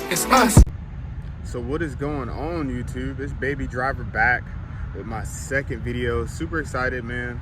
It's us. So what is going on, YouTube? It's Baby Driver back with my second video. Super excited, man.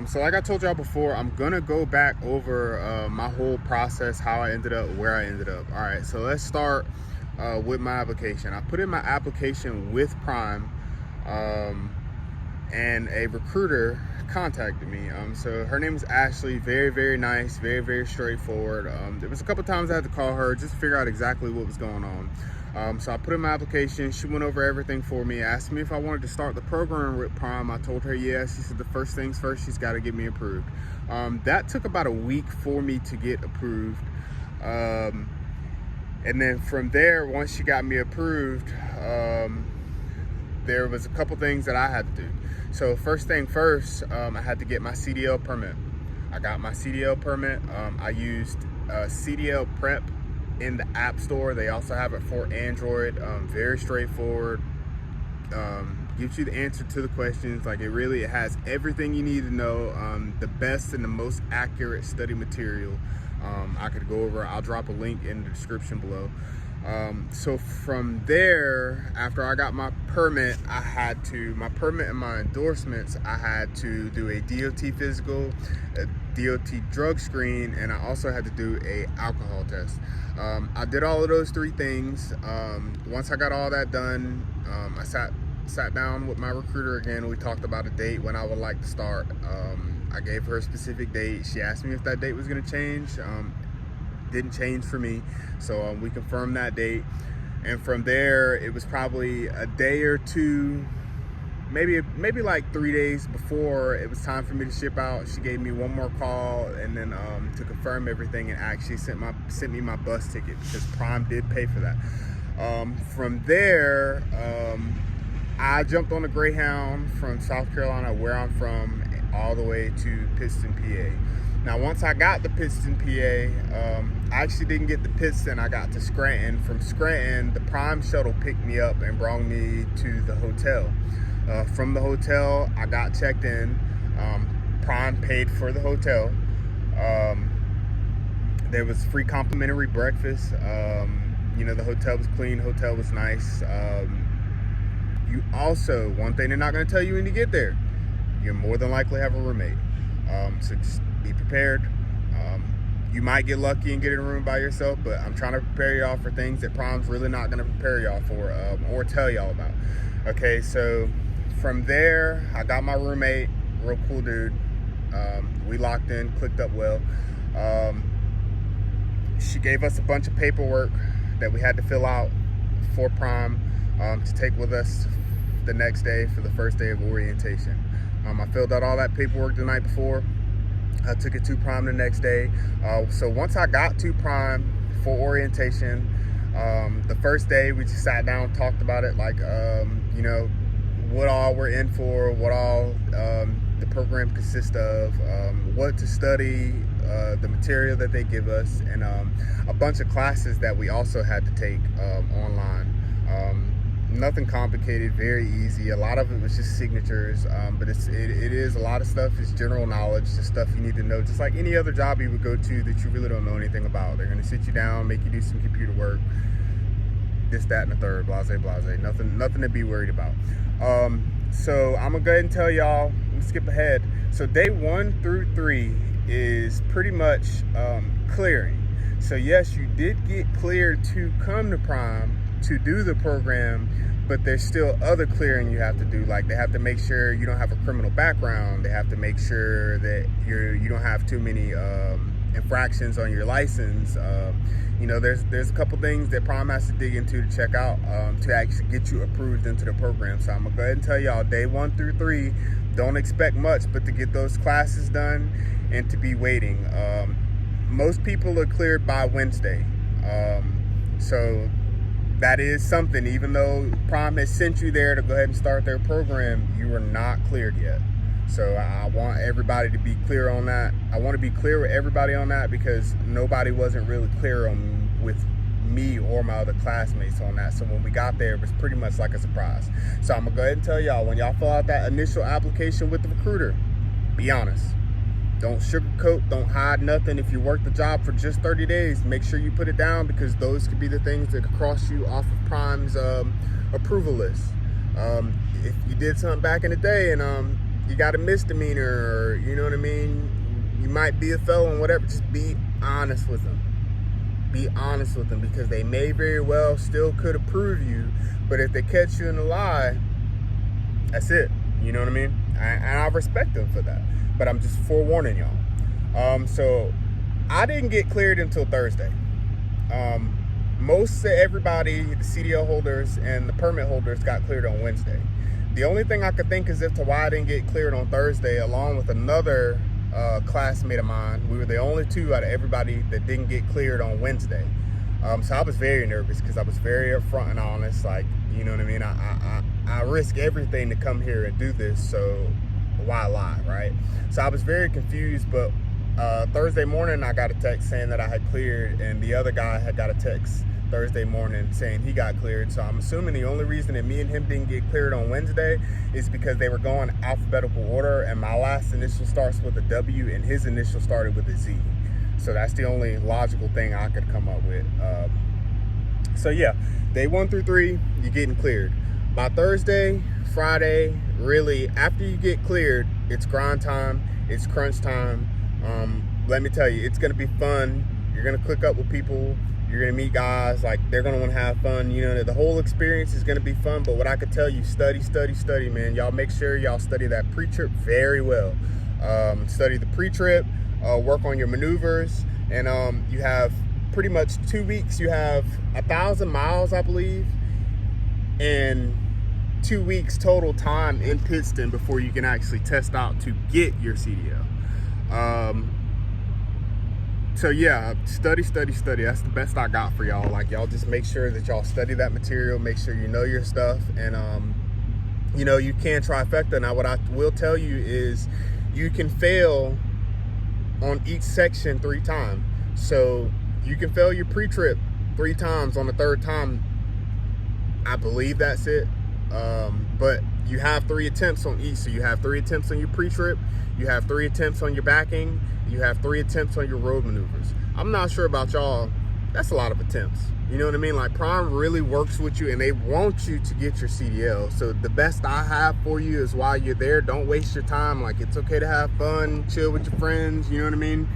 So like I told y'all before, I'm gonna go back over my whole process, how I ended up where I ended up. All right, so let's start with my application. I put in my application with Prime, and a recruiter contacted me. So her name is Ashley. Very nice, very straightforward. There was a couple times I had to call her just to figure out exactly what was going on. So I put in my application. She went over everything for me, asked me if I wanted to start the program with Prime. I told her yes. She said the first things first, she's got to get me approved. That took about a week for me to get approved. And then from there, once she got me approved, there was a couple things that I had to do. So first thing first, I had to get my CDL permit. I got my CDL permit. I used CDL PREP in the App Store. They also have it for Android. Very straightforward. Gives you the answer to the questions. Like it has everything you need to know. The best and the most accurate study material I could go over. I'll drop a link in the description below. So from there, after I got my permit, my permit and my endorsements, I had to do a DOT physical, a DOT drug screen, and I also had to do a alcohol test. I did all of those three things. Once I got all that done, I sat down with my recruiter again. We talked about a date when I would like to start. I gave her a specific date. She asked me if that date was going to change. Didn't change for me, so we confirmed that date. And from there, it was probably a day or two, maybe like 3 days before it was time for me to ship out. She gave me one more call, and then to confirm everything, and actually sent me my bus ticket, because Prime did pay for that. From there, I jumped on a Greyhound from South Carolina, where I'm from, all the way to Pittston, PA. Now, once I got to Pittston, PA, I actually didn't get to Pittston. I got to Scranton. From Scranton, the Prime shuttle picked me up and brought me to the hotel. From the hotel, I got checked in. Prime paid for the hotel. There was free complimentary breakfast. The hotel was clean. Hotel was nice. You also, one thing they're not going to tell you when you get there, you're more than likely have a roommate. So just be prepared. You might get lucky and get in a room by yourself, but I'm trying to prepare y'all for things that Prime's really not going to prepare y'all for, or tell y'all about. Okay, so from there, I got my roommate, real cool dude. We locked in, clicked up well. She gave us a bunch of paperwork that we had to fill out for Prime to take with us the next day for the first day of orientation. I filled out all that paperwork the night before. I took it to Prime the next day. So once I got to Prime for orientation, the first day we just sat down, talked about it, like, what all we're in for, what all the program consists of, what to study, the material that they give us, and a bunch of classes that we also had to take online. Nothing complicated, very easy. A lot of it was just signatures, but it is a lot of stuff is general knowledge, just stuff you need to know, just like any other job you would go to that you really don't know anything about. They're going to sit you down, make you do some computer work, this, that, and the third, blase. Nothing to be worried about. So I'm gonna go ahead and tell y'all, let's skip ahead. So day 1 through 3 is pretty much clearing. So yes, you did get cleared to come to Prime to do the program, but there's still other clearing you have to do. Like they have to make sure you don't have a criminal background. They have to make sure that you don't have too many infractions on your license. There's a couple things that Prime has to dig into to check out to actually get you approved into the program. So I'm gonna go ahead and tell y'all, day 1 through 3, don't expect much but to get those classes done and to be waiting. Most people are cleared by Wednesday. So that is something. Even though Prime has sent you there to go ahead and start their program, you are not cleared yet. So I want everybody to be clear on that. I want to be clear with everybody on that, because nobody wasn't really clear with me or my other classmates on that. So when we got there, it was pretty much like a surprise. So I'm gonna go ahead and tell y'all, when y'all fill out that initial application with the recruiter, be honest. Don't sugarcoat, don't hide nothing. If you work the job for just 30 days, make sure you put it down, because those could be the things that could cross you off of Prime's approval list. If you did something back in the day and you got a misdemeanor, or you know what I mean, you might be a felon, whatever, just be honest with them. Be honest with them, because they may very well still could approve you, but if they catch you in a lie, that's it. You know what I mean? And I respect them for that, but I'm just forewarning y'all. So I didn't get cleared until Thursday. Most of everybody, the CDL holders and the permit holders, got cleared on Wednesday. The only thing I could think is as to why I didn't get cleared on Thursday, along with another classmate of mine. We were the only two out of everybody that didn't get cleared on Wednesday. So I was very nervous, because I was very upfront and honest. Like, you know what I mean? I risk everything to come here and do this, so why lie, right? So I was very confused, but Thursday morning I got a text saying that I had cleared, and the other guy had got a text Thursday morning saying he got cleared. So I'm assuming the only reason that me and him didn't get cleared on Wednesday is because they were going alphabetical order, and my last initial starts with a W and his initial started with a Z. So that's the only logical thing I could come up with. So yeah, day 1 through 3, you're getting cleared. By Thursday, Friday, really, after you get cleared, it's grind time, it's crunch time. Let me tell you, it's gonna be fun. You're gonna click up with people, you're gonna meet guys, like, they're gonna wanna have fun. You know, the whole experience is gonna be fun, but what I could tell you, study, man. Y'all make sure y'all study that pre-trip very well. Study the pre-trip, work on your maneuvers, and you have pretty much 2 weeks. You have 1,000 miles, I believe, and 2 weeks total time in Pittston before you can actually test out to get your CDL. So yeah, study. That's the best I got for y'all. Like, y'all just make sure that y'all study that material, make sure you know your stuff, and you know, you can trifecta. Now, what I will tell you is you can fail on each section 3 times. So you can fail your pre-trip 3 times. On the 3rd time, I believe that's it. But you have 3 attempts on each. So you have 3 attempts on your pre-trip, you have 3 attempts on your backing, you have 3 attempts on your road maneuvers. I'm not sure about y'all, that's a lot of attempts. You know what I mean? Like, Prime really works with you, and they want you to get your CDL. So the best I have for you is, while you're there, don't waste your time. Like, it's okay to have fun, chill with your friends, you know what I mean?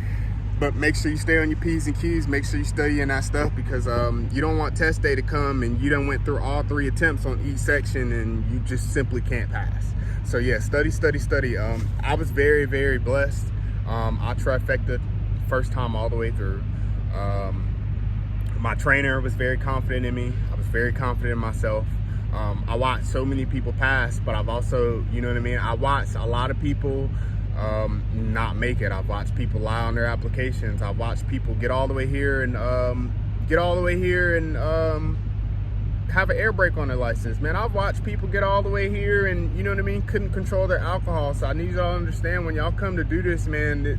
But make sure you stay on your P's and Q's. Make sure you study in that stuff, because you don't want test day to come and you done went through all 3 attempts on each section and you just simply can't pass. So yeah, study. I was very, very blessed. I trifected first time all the way through. My trainer was very confident in me. I was very confident in myself. I watched so many people pass, but I've also, you know what I mean? I watched a lot of people not make it. I've watched people lie on their applications. I've watched people get all the way here and have an air brake on their license. Man, I've watched people get all the way here and, you know what I mean, couldn't control their alcohol. So I need y'all to understand, when y'all come to do this, man,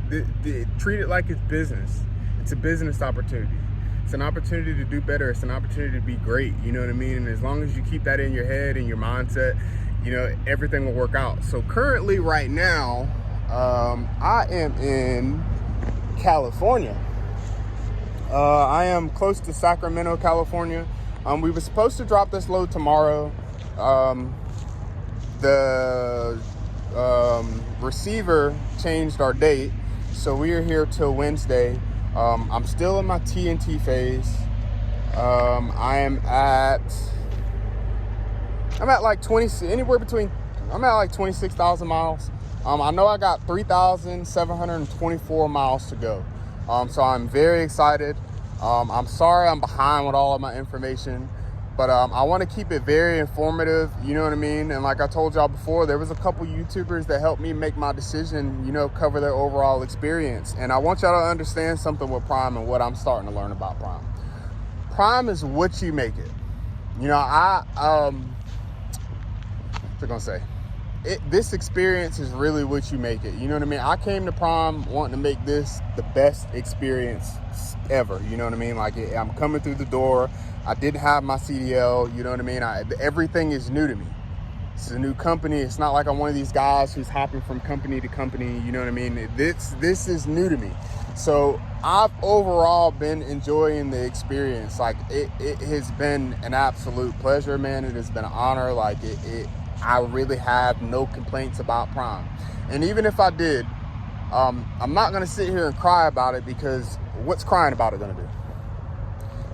treat it like it's business. It's a business opportunity. It's an opportunity to do better. It's an opportunity to be great. You know what I mean? And as long as you keep that in your head and your mindset, you know, everything will work out. So currently, right now, I am in California. I am close to Sacramento, California. We were supposed to drop this load tomorrow. The receiver changed our date, so we are here till Wednesday. I'm still in my TNT phase. I'm at like 26,000 miles. I know I got 3,724 miles to go. So I'm very excited. I'm sorry I'm behind with all of my information, but I want to keep it very informative, you know what I mean? And like I told y'all before, there was a couple YouTubers that helped me make my decision, you know, cover their overall experience. And I want y'all to understand something with Prime and what I'm starting to learn about Prime. Prime is what you make it. You know, what's I gonna say? This experience is really what you make it. You know what I mean? I came to Prime wanting to make this the best experience ever. You know what I mean? Like, I'm coming through the door. I didn't have my CDL. You know what I mean? Everything is new to me. It's a new company. It's not like I'm one of these guys who's hopping from company to company. You know what I mean? This is new to me. So I've overall been enjoying the experience. Like it has been an absolute pleasure, man. It has been an honor. Like I really have no complaints about prom. And even if I did, I'm not gonna sit here and cry about it, because what's crying about it gonna do?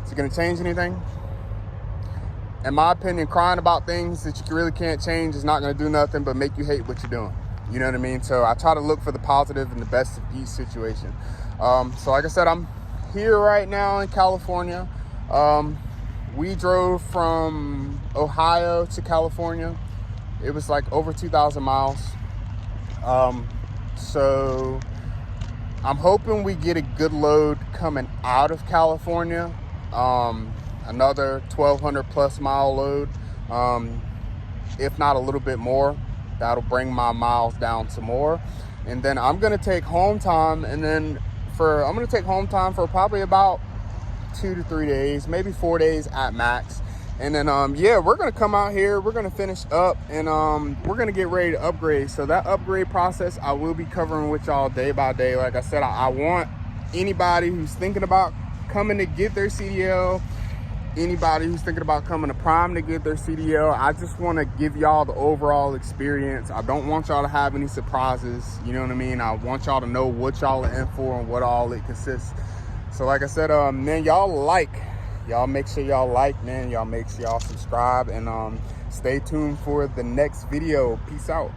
Is it gonna change anything? In my opinion, crying about things that you really can't change is not gonna do nothing but make you hate what you're doing. You know what I mean? So I try to look for the positive and the best of each situation. So like I said, I'm here right now in California. We drove from Ohio to California. It was like over 2,000 miles. So I'm hoping we get a good load coming out of California. Another 1,200 plus mile load, if not a little bit more. That'll bring my miles down some more. And then I'm gonna take home time, and then I'm gonna take home time for probably about 2 to 3 days, maybe 4 days at max. And then yeah, we're gonna come out here, we're gonna finish up, and we're gonna get ready to upgrade. So that upgrade process I will be covering with y'all day by day. Like I said, I want anybody who's thinking about coming to get their CDL, anybody who's thinking about coming to prom to get their CDL, I just want to give y'all the overall experience. I don't want y'all to have any surprises. You know what I mean? I want y'all to know what y'all are in for and what all it consists. So like I said, man, y'all make sure y'all like, man. Y'all make sure y'all subscribe, and stay tuned for the next video. Peace out.